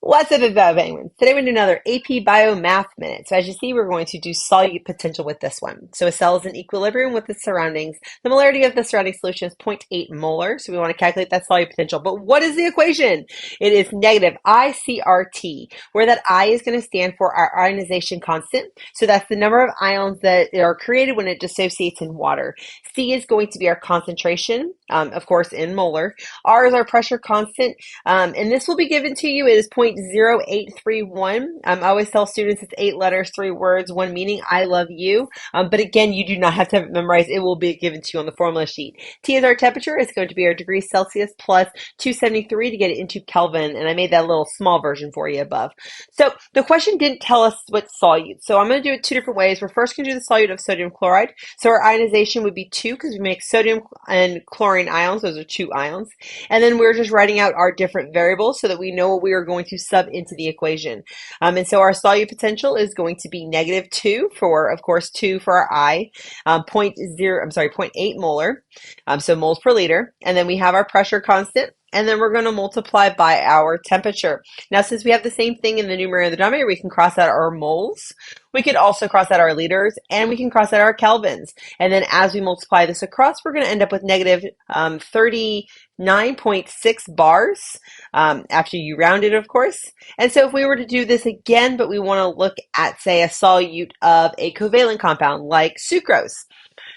What's up, Bio Penguins? Today we're going to do another AP Bio Math Minute. So as you see, we're going to do solute potential with this one. So a cell is in equilibrium with its surroundings. The molarity of the surrounding solution is 0.8 molar. So we want to calculate that solute potential. But what is the equation? It is negative ICRT, where that I is going to stand for our ionization constant. So that's the number of ions that are created when it dissociates in water. C is going to be our concentration, of course, in molar. R is our pressure constant. And this will be given to you. It is 0.0831. I always tell students it's 8 letters, 3 words, one meaning, I love you. But again, you do not have to have it memorized. It will be given to you on the formula sheet. T is our temperature. It's going to be our degrees Celsius plus 273 to get it into Kelvin. And I made that little small version for you above. So the question didn't tell us what solute. So I'm going to do it 2 different ways. We're first going to do the solute of sodium chloride. So our ionization would be 2 because we make sodium and chlorine ions. Those are 2 ions. And then we're just writing out our different variables so that we know what we are going to sub into the equation. And so our solute potential is going to be negative 2 for, of course, 2 for our I, 0.8 molar, so moles per liter. And then we have our pressure constant. And then we're going to multiply by our temperature. Now, since we have the same thing in the numerator and the denominator, we can cross out our moles. We could also cross out our liters, and we can cross out our kelvins. And then as we multiply this across, we're going to end up with negative 39.6 bars, after you round it, of course. And so if we were to do this again, but we want to look at, say, a solute of a covalent compound like sucrose.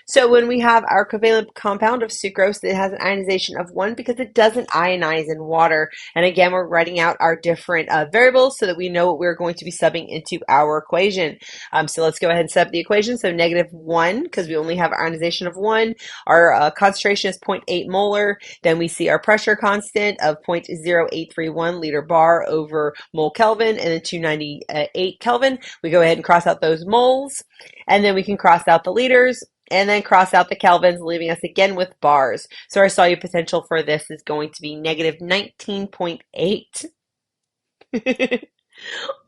So when we have our covalent compound of sucrose, it has an ionization of 1 because it doesn't ionize in water. And again, we're writing out our different variables so that we know what we're going to be subbing into our equation. So let's go ahead and set up the equation. So negative 1, because we only have ionization of 1. Our concentration is 0.8 molar. Then we see our pressure constant of 0.0831 liter bar over mole Kelvin, and then 298 Kelvin. We go ahead and cross out those moles, and then we can cross out the liters, and then cross out the kelvins, leaving us again with bars. So our solute potential for this is going to be negative 19.8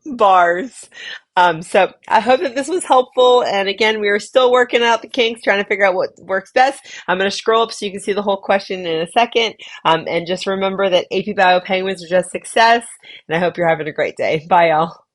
bars. So I hope that this was helpful. And again, we are still working out the kinks, trying to figure out what works best. I'm going to scroll up so you can see the whole question in a second. And just remember that AP Bio Penguins are just success. And I hope you're having a great day. Bye, y'all.